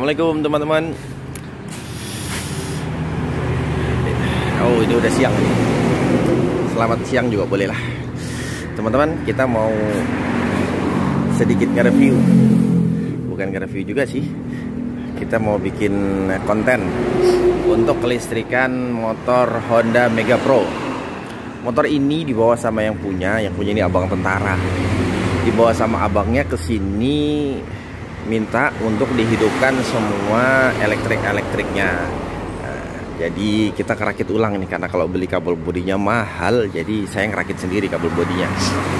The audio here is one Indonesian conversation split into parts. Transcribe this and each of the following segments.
Assalamualaikum teman-teman. Oh, ini udah siang nih. Selamat siang juga boleh lah. Teman-teman, kita mau sedikit nge-review. Bukan nge-review juga sih. Kita mau bikin konten untuk kelistrikan motor Honda Mega Pro. Motor ini dibawa sama yang punya ini abang tentara. Dibawa sama abangnya ke sini minta untuk dihidupkan semua elektriknya. Jadi kita kerakit ulang nih, karena kalau beli kabel bodinya mahal, jadi saya ngerakit sendiri kabel bodinya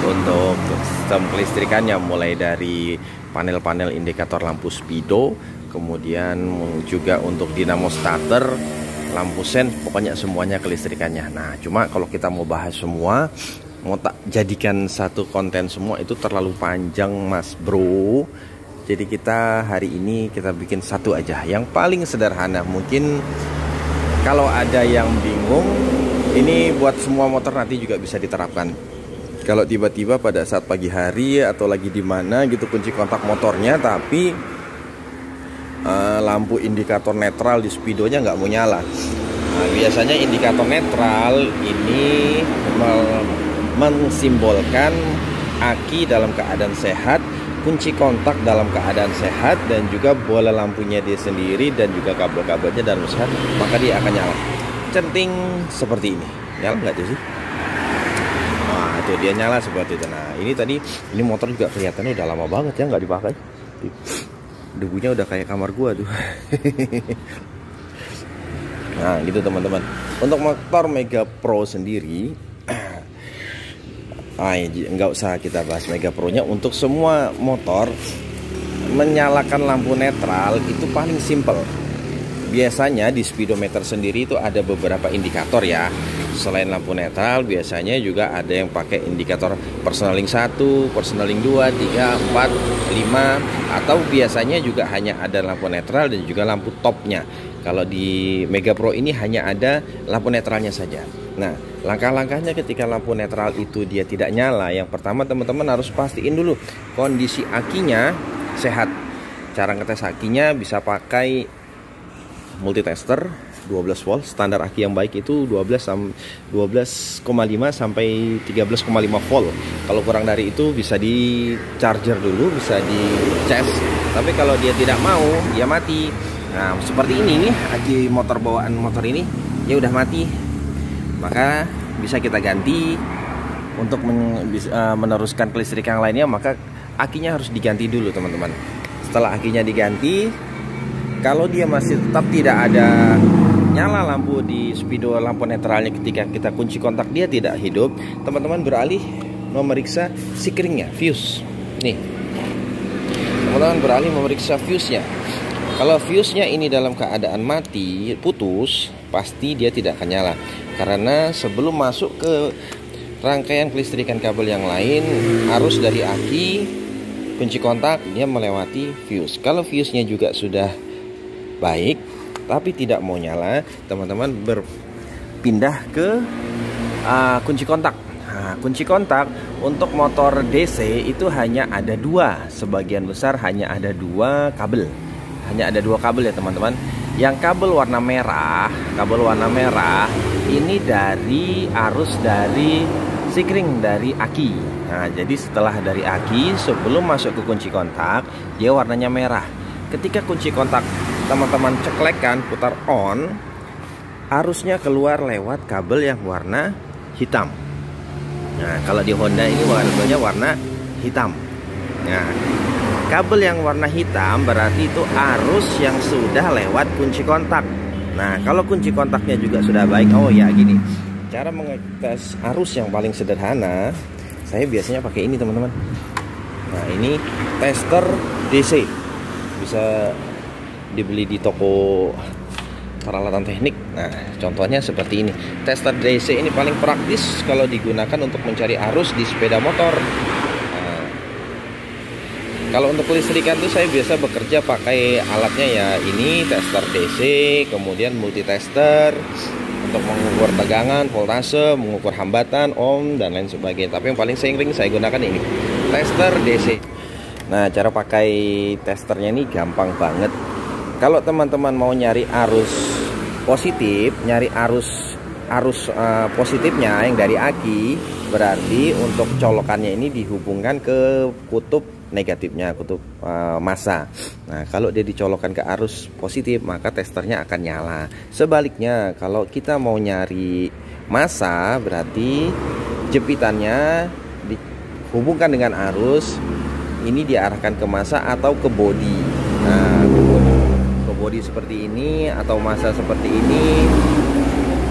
untuk sistem kelistrikannya, mulai dari panel-panel indikator lampu speedo, kemudian juga untuk dinamo starter, lampu sen, pokoknya semuanya kelistrikannya. Nah, cuma kalau kita mau bahas semua, mau tak jadikan satu konten semua itu terlalu panjang mas bro. Jadi kita hari ini kita bikin satu aja, yang paling sederhana. Mungkin kalau ada yang bingung, ini buat semua motor nanti juga bisa diterapkan. Kalau tiba-tiba pada saat pagi hari atau lagi di mana gitu kunci kontak motornya, tapi lampu indikator netral di speedonya nggak mau nyala. Nah, biasanya indikator netral ini mensimbolkan aki dalam keadaan sehat, kunci kontak dalam keadaan sehat, dan juga bola lampunya dia sendiri dan juga kabel-kabelnya dalam sehat, maka dia akan nyala. Centing seperti ini. Nyala nggak tuh sih? Nah, itu dia nyala seperti itu. Nah, ini motor juga kelihatannya udah lama banget ya nggak dipakai. Debunya udah kayak kamar gua tuh. Nah, gitu teman-teman. Untuk motor Mega Pro sendiri, nggak usah kita bahas Mega Pro-nya. Untuk semua motor menyalakan lampu netral itu paling simple. Biasanya di speedometer sendiri itu ada beberapa indikator ya. Selain lampu netral, biasanya juga ada yang pakai indikator personaling 1, personaling 2, 3, 4, 5, atau biasanya juga hanya ada lampu netral dan juga lampu topnya. Kalau di Mega Pro ini hanya ada lampu netralnya saja. Nah, langkah-langkahnya ketika lampu netral itu dia tidak nyala, yang pertama teman-teman harus pastiin dulu kondisi akinya sehat. Cara ngetes akinya bisa pakai multitester 12 volt. Standar aki yang baik itu 12,5 sampai 13,5 volt. Kalau kurang dari itu bisa di charger dulu, bisa di cas. Tapi kalau dia tidak mau, dia mati. Nah, seperti ini nih, aki motor bawaan motor ini ya udah mati. Maka bisa kita ganti. Untuk meneruskan kelistrikan yang lainnya, maka akinya harus diganti dulu teman-teman. Setelah akinya diganti, kalau dia masih tetap tidak ada nyala lampu di speedo lampu netralnya ketika kita kunci kontak dia tidak hidup, teman-teman beralih memeriksa sikringnya, fuse. Nih, teman-teman beralih memeriksa fuse-nya. Kalau fuse-nya ini dalam keadaan mati, putus, pasti dia tidak akan nyala. Karena sebelum masuk ke rangkaian kelistrikan kabel yang lain, arus dari aki, kunci kontak, dia melewati fuse. Kalau fuse-nya juga sudah baik, tapi tidak mau nyala, teman-teman berpindah ke kunci kontak. Nah, kunci kontak untuk motor DC itu hanya ada dua. Sebagian besar hanya ada dua kabel. Hanya ada dua kabel ya teman-teman. Yang kabel warna merah ini dari arus dari sikring dari aki. Nah, jadi setelah dari aki sebelum masuk ke kunci kontak, dia warnanya merah. Ketika kunci kontak teman-teman ceklekan, putar on, arusnya keluar lewat kabel yang warna hitam. Nah, kalau di Honda ini warnanya warna hitam. Nah, kabel yang warna hitam berarti itu arus yang sudah lewat kunci kontak. Nah, kalau kunci kontaknya juga sudah baik, oh ya gini. Cara mengetes arus yang paling sederhana, saya biasanya pakai ini teman-teman. Nah, ini tester DC. Bisa dibeli di toko peralatan teknik. Nah, contohnya seperti ini. Tester DC ini paling praktis kalau digunakan untuk mencari arus di sepeda motor. Kalau untuk kelistrikan tuh saya biasa bekerja pakai alatnya ya ini tester DC, kemudian multitester untuk mengukur tegangan, voltase, mengukur hambatan, ohm dan lain sebagainya. Tapi yang paling sering saya gunakan ini tester DC. Nah, cara pakai testernya ini gampang banget. Kalau teman-teman mau nyari arus positif, nyari arus positifnya yang dari aki, berarti untuk colokannya ini dihubungkan ke kutub negatifnya, kutub massa. Nah, kalau dia dicolokkan ke arus positif, maka testernya akan nyala. Sebaliknya, kalau kita mau nyari massa, berarti jepitannya dihubungkan dengan arus, ini diarahkan ke massa atau ke bodi. Nah, ke bodi seperti ini atau massa seperti ini.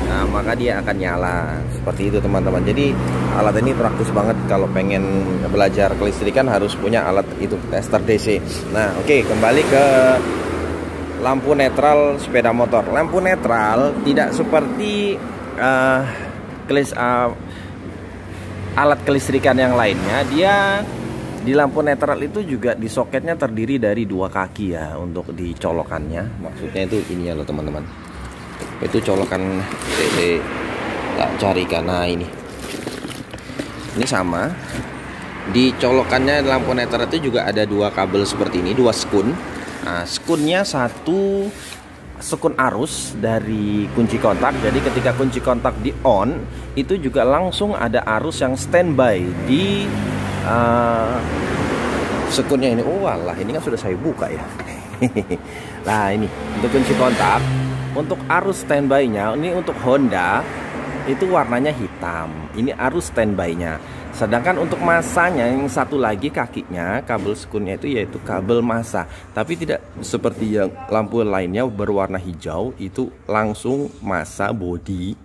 Nah, maka dia akan nyala seperti itu teman-teman. Jadi alat ini praktis banget kalau pengen belajar kelistrikan, harus punya alat itu, tester DC. Nah, oke, kembali ke lampu netral sepeda motor. Lampu netral tidak seperti alat kelistrikan yang lainnya. Dia di lampu netral itu juga di soketnya terdiri dari 2 kaki ya untuk dicolokannya. Maksudnya itu ini ya loh teman-teman. Itu colokan DC. Tak carikan. Nah, ini sama. Di colokannya lampu netral itu juga ada 2 kabel seperti ini, 2 skun. Nah, skunnya satu sekun arus dari kunci kontak. Jadi ketika kunci kontak di on, itu juga langsung ada arus yang standby di sekunnya ini. Oh walah, ini kan sudah saya buka ya. Nah, ini untuk kunci kontak. Untuk arus standby-nya, ini untuk Honda itu warnanya hitam. Ini arus standby-nya. Sedangkan untuk massanya yang satu lagi kakinya, kabel sekunnya itu yaitu kabel massa. Tapi tidak seperti yang lampu lainnya berwarna hijau, itu langsung massa bodi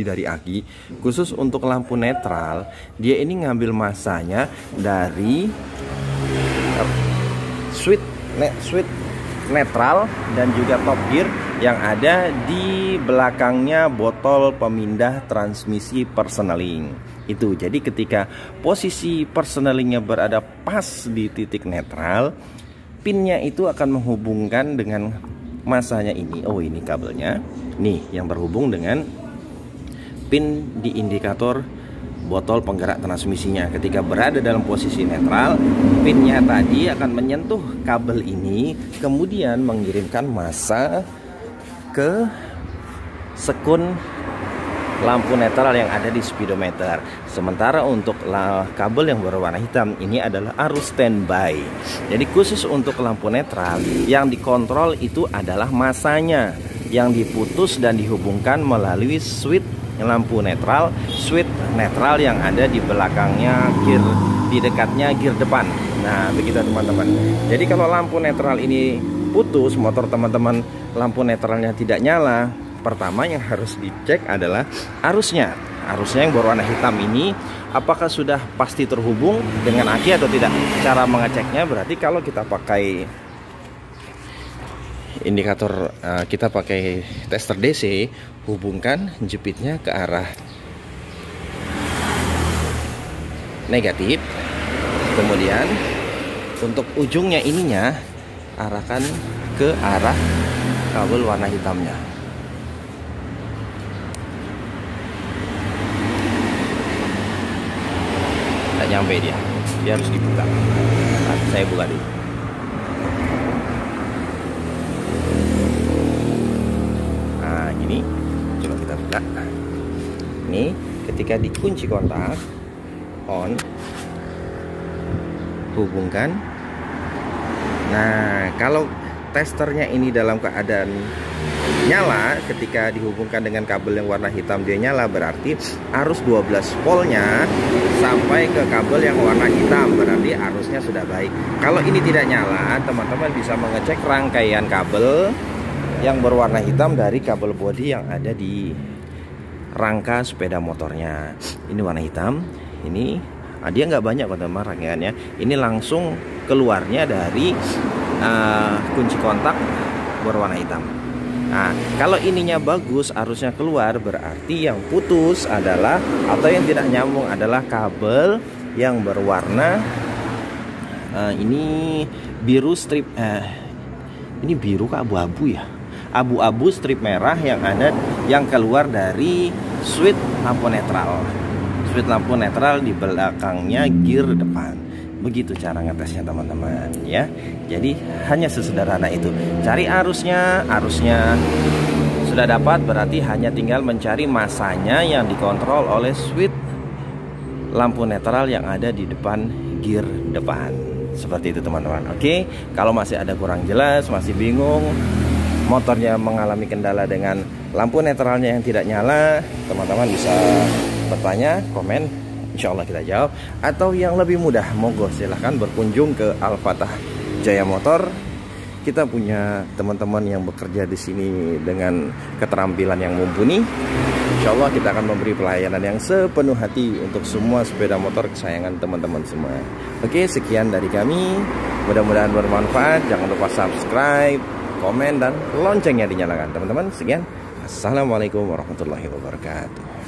dari aki. Khusus untuk lampu netral, dia ini ngambil massanya dari switch netral dan juga top gear yang ada di belakangnya botol pemindah transmisi persneling itu. Jadi ketika posisi persnelingnya berada pas di titik netral, pinnya itu akan menghubungkan dengan massanya ini. Oh, ini kabelnya nih yang berhubung dengan pin di indikator botol penggerak transmisinya. Ketika berada dalam posisi netral, pinnya tadi akan menyentuh kabel ini, kemudian mengirimkan massa ke sekun lampu netral yang ada di speedometer. Sementara untuk kabel yang berwarna hitam ini adalah arus standby. Jadi khusus untuk lampu netral, yang dikontrol itu adalah massanya yang diputus dan dihubungkan melalui switch lampu netral, switch netral yang ada di belakangnya gear, di dekatnya gear depan. Nah, begitu teman-teman. Jadi kalau lampu netral ini putus, motor teman-teman lampu netralnya tidak nyala, pertama yang harus dicek adalah arusnya. Arusnya yang berwarna hitam ini apakah sudah pasti terhubung dengan aki atau tidak. Cara mengeceknya berarti kalau kita pakai indikator, kita pakai tester DC, hubungkan jepitnya ke arah negatif, kemudian untuk ujungnya ininya arahkan ke arah kabel warna hitamnya. Tidak nyampe dia harus dibuka. Nah, saya buka dulu. Ini coba kita buka. Ini ketika dikunci kontak on, hubungkan. Nah, kalau testernya ini dalam keadaan nyala, ketika dihubungkan dengan kabel yang warna hitam dia nyala, berarti arus 12 voltnya sampai ke kabel yang warna hitam, berarti arusnya sudah baik. Kalau ini tidak nyala, teman-teman bisa mengecek rangkaian kabel yang berwarna hitam dari kabel bodi yang ada di rangka sepeda motornya. Ini warna hitam, ini dia nggak banyak teman-teman rangkaiannya. Ini langsung keluarnya dari kunci kontak berwarna hitam. Nah, kalau ininya bagus, arusnya keluar, berarti yang putus adalah, atau yang tidak nyambung adalah kabel yang berwarna ini biru strip, ini biru ke abu-abu ya, abu-abu strip merah yang ada, yang keluar dari switch lampu netral. Switch lampu netral di belakangnya gear depan. Begitu cara ngetesnya teman-teman ya. Jadi hanya sesederhana itu. Cari arusnya sudah dapat, berarti hanya tinggal mencari masanya yang dikontrol oleh switch lampu netral yang ada di depan gear depan. Seperti itu teman-teman. Oke, kalau masih ada kurang jelas, masih bingung, motornya mengalami kendala dengan lampu netralnya yang tidak nyala, teman-teman bisa bertanya, komen, insya Allah kita jawab. Atau yang lebih mudah, monggo silahkan berkunjung ke Al-Fatah Jaya Motor. Kita punya teman-teman yang bekerja di sini dengan keterampilan yang mumpuni. Insya Allah kita akan memberi pelayanan yang sepenuh hati untuk semua sepeda motor kesayangan teman-teman semua. Oke, sekian dari kami. Mudah-mudahan bermanfaat. Jangan lupa subscribe, komen, dan loncengnya dinyalakan teman-teman. Sekian. Assalamualaikum warahmatullahi wabarakatuh.